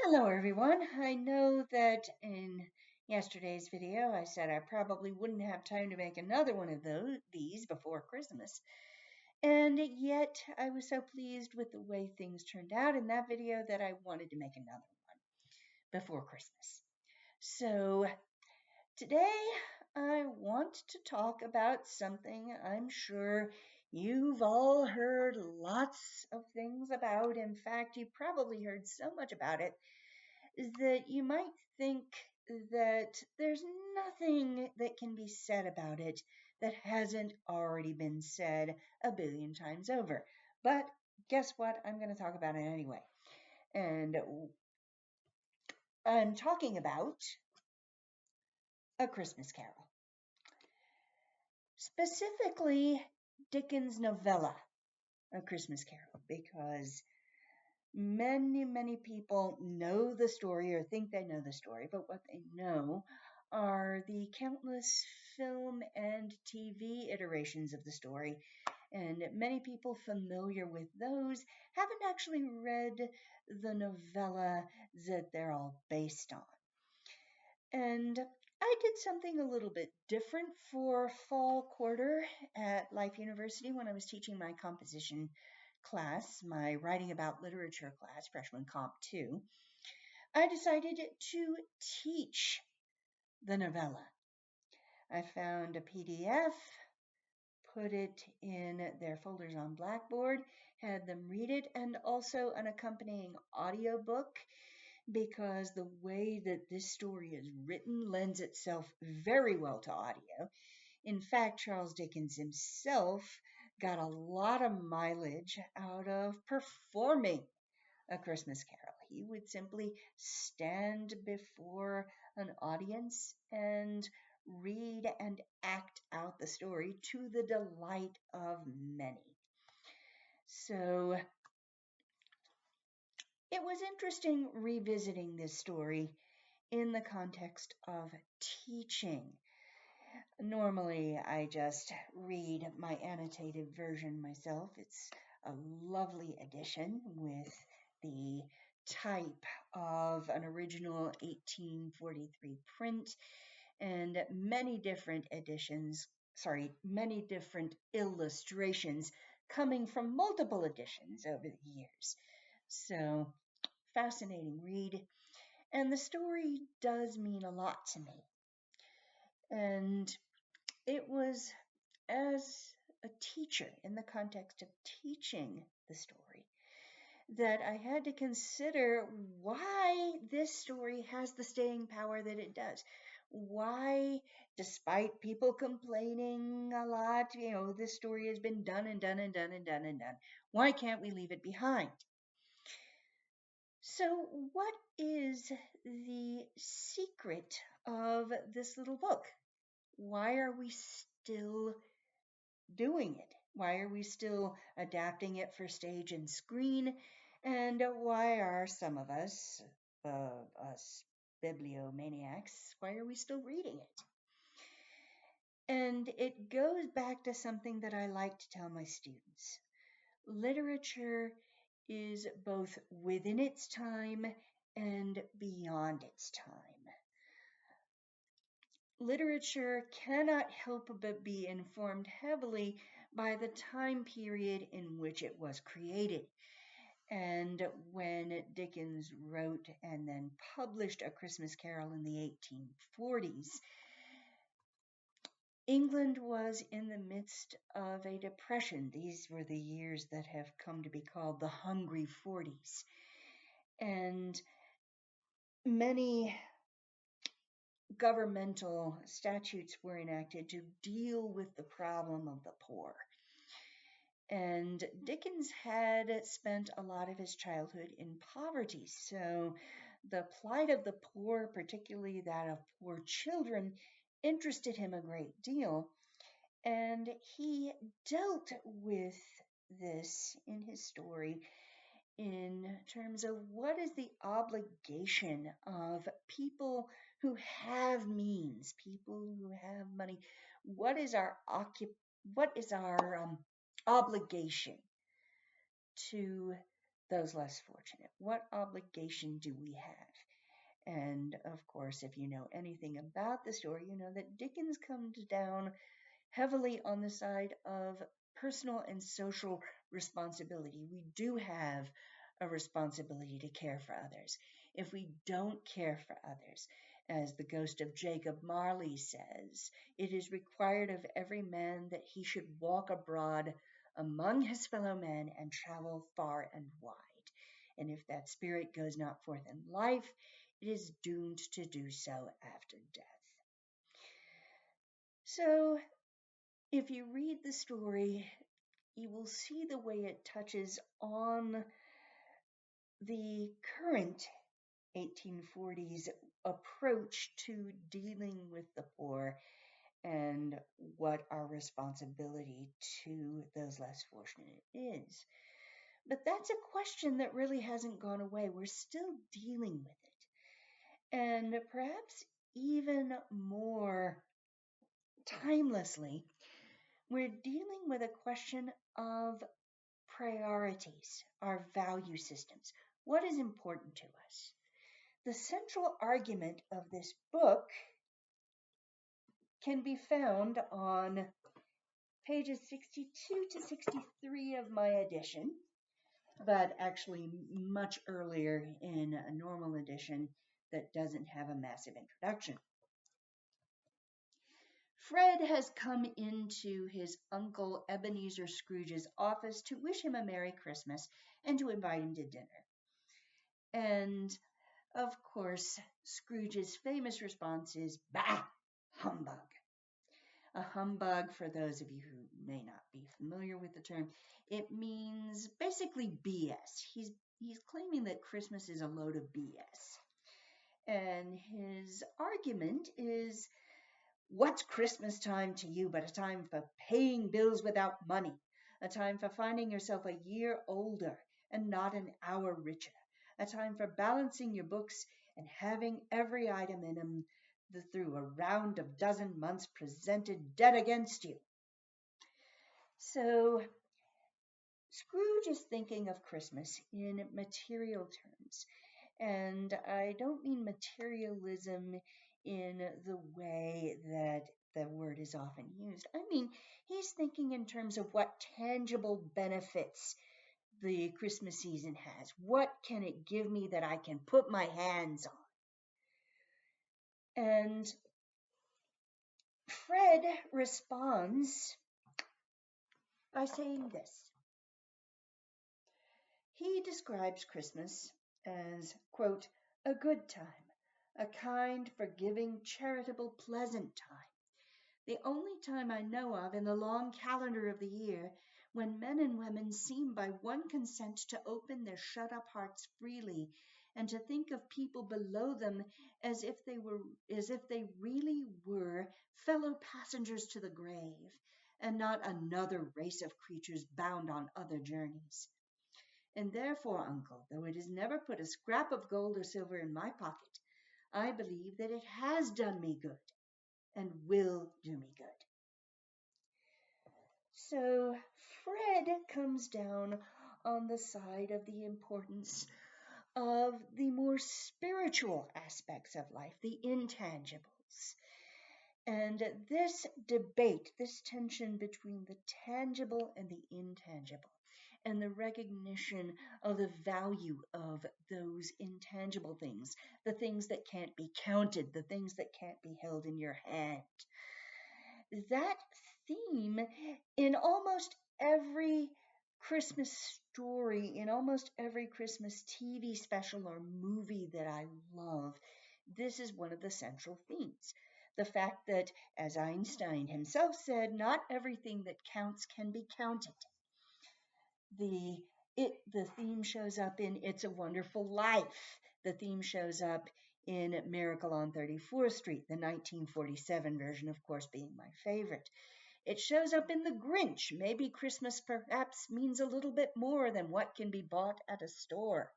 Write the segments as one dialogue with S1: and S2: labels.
S1: Hello, everyone. I know that in yesterday's video I said I probably wouldn't have time to make another one of these before Christmas. And yet I was so pleased with the way things turned out in that video that I wanted to make another one before Christmas. So today I want to talk about something I'm sure you've all heard lots of things about. In fact, you probably heard so much about it that you might think that there's nothing that can be said about it that hasn't already been said a billion times over. But guess what? I'm going to talk about it anyway. And I'm talking about A Christmas Carol. Specifically, Dickens' novella, A Christmas Carol, because many people know the story or think they know the story, but what they know are the countless film and TV iterations of the story. And many people familiar with those haven't actually read the novella that they're all based on. And I did something a little bit different for fall quarter at Life University when I was teaching my composition class, my writing about literature class, freshman comp 2. I decided to teach the novella. I found a PDF, put it in their folders on Blackboard, had them read it, and also an accompanying audiobook because the way that this story is written lends itself very well to audio. In fact, Charles Dickens himself got a lot of mileage out of performing A Christmas Carol. He would simply stand before an audience and read and act out the story to the delight of many. So it was interesting revisiting this story in the context of teaching. Normally, I just read my annotated version myself. It's a lovely edition with the type of an original 1843 print and many different illustrations coming from multiple editions over the years. So, fascinating read. And the story does mean a lot to me. And it was as a teacher in the context of teaching the story that I had to consider why this story has the staying power that it does. Why, despite people complaining a lot, this story has been done and done and done and done and done. Why can't we leave it behind? So, what is the secret of this little book? Why are we still doing it? Why are we still adapting it for stage and screen? And why are some of us, us bibliomaniacs, why are we still reading it? And it goes back to something that I like to tell my students. Literature is both within its time and beyond its time. Literature cannot help but be informed heavily by the time period in which it was created. And when Dickens wrote and then published A Christmas Carol in the 1840s, England was in the midst of a depression. These were the years that have come to be called the Hungry 40s. And many governmental statutes were enacted to deal with the problem of the poor. And Dickens had spent a lot of his childhood in poverty, so the plight of the poor, particularly that of poor children, interested him a great deal. And he dealt with this in his story in terms of what is the obligation of people who have means, people who have money. What is our obligation to those less fortunate? What obligation do we have? And of course, if you know anything about the story, you know that Dickens comes down heavily on the side of personal and social responsibility. We do have a responsibility to care for others. If we don't care for others, as the ghost of Jacob Marley says, it is required of every man that he should walk abroad among his fellow men and travel far and wide. And if that spirit goes not forth in life, it is doomed to do so after death. So, if you read the story, you will see the way it touches on the current 1840s approach to dealing with the poor and what our responsibility to those less fortunate is. But that's a question that really hasn't gone away. We're still dealing with it. And perhaps even more timelessly, we're dealing with a question of priorities, our value systems. What is important to us? The central argument of this book can be found on pages 62 to 63 of my edition, but actually much earlier in a normal edition that doesn't have a massive introduction. Fred has come into his Uncle Ebenezer Scrooge's office to wish him a Merry Christmas and to invite him to dinner. And, of course, Scrooge's famous response is, "Bah! Humbug!" A humbug, for those of you who may not be familiar with the term, it means basically BS. He's claiming that Christmas is a load of BS. And his argument is, what's Christmas time to you but a time for paying bills without money, a time for finding yourself a year older and not an hour richer, a time for balancing your books and having every item in them through a round of dozen months presented dead against you. So Scrooge is thinking of Christmas in material terms. And I don't mean materialism in the way that the word is often used. I mean, he's thinking in terms of what tangible benefits the Christmas season has. What can it give me that I can put my hands on? And Fred responds by saying this. He describes Christmas as, quote, a good time, a kind, forgiving, charitable, pleasant time. The only time I know of in the long calendar of the year when men and women seem by one consent to open their shut-up hearts freely and to think of people below them as if they really were fellow passengers to the grave and not another race of creatures bound on other journeys. And therefore, uncle, though it has never put a scrap of gold or silver in my pocket, I believe that it has done me good and will do me good. So Fred comes down on the side of the importance of the more spiritual aspects of life, the intangibles. And this debate, this tension between the tangible and the intangible, and the recognition of the value of those intangible things, the things that can't be counted, the things that can't be held in your hand. That theme in almost every Christmas story, in almost every Christmas TV special or movie that I love, this is one of the central themes. The fact that, as Einstein himself said, not everything that counts can be counted. The theme shows up in It's a Wonderful Life. The theme shows up in Miracle on 34th Street, the 1947 version, of course, being my favorite. It shows up in The Grinch. Maybe Christmas perhaps means a little bit more than what can be bought at a store.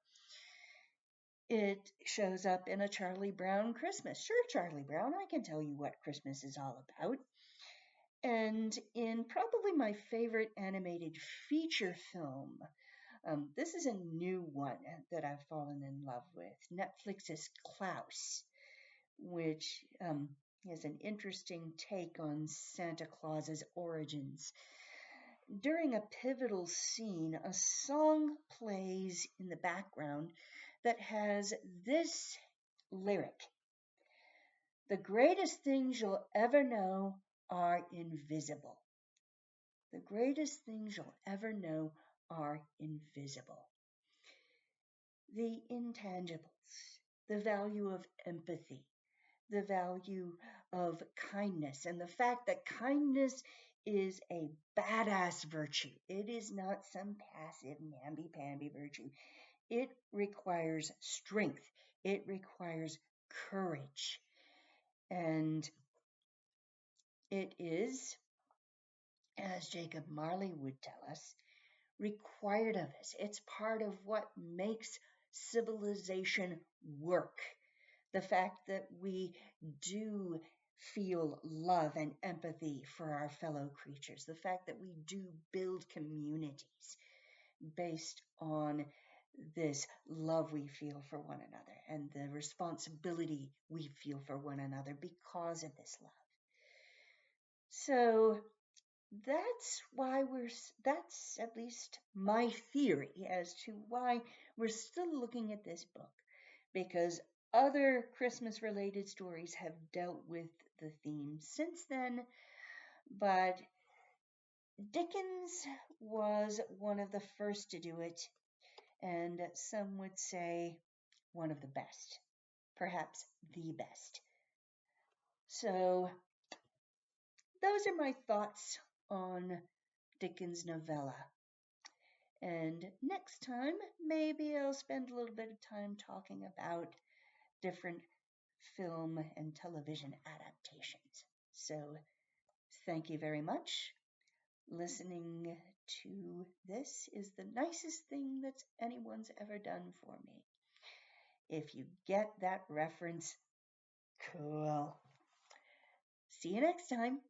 S1: It shows up in A Charlie Brown Christmas. Sure, Charlie Brown, I can tell you what Christmas is all about. And in probably my favorite animated feature film This is a new one that I've fallen in love with. Netflix's Klaus, which is an interesting take on Santa Claus's origins. During a pivotal scene, a song plays in the background that has this lyric: "The greatest things you'll ever know are invisible. The greatest things you'll ever know are invisible." The intangibles, the value of empathy, the value of kindness, and the fact that kindness is a badass virtue. It is not some passive, namby-pamby virtue. It requires strength. It requires courage. And it is, as Jacob Marley would tell us, required of us. It's part of what makes civilization work. The fact that we do feel love and empathy for our fellow creatures, the fact that we do build communities based on this love we feel for one another and the responsibility we feel for one another because of this love. So that's at least my theory as to why we're still looking at this book, because other Christmas related stories have dealt with the theme since then, but Dickens was one of the first to do it, and some would say one of the best, perhaps the best. So those are my thoughts on Dickens' novella. And next time, maybe I'll spend a little bit of time talking about different film and television adaptations. So thank you very much. Listening to this is the nicest thing that anyone's ever done for me. If you get that reference, cool. See you next time.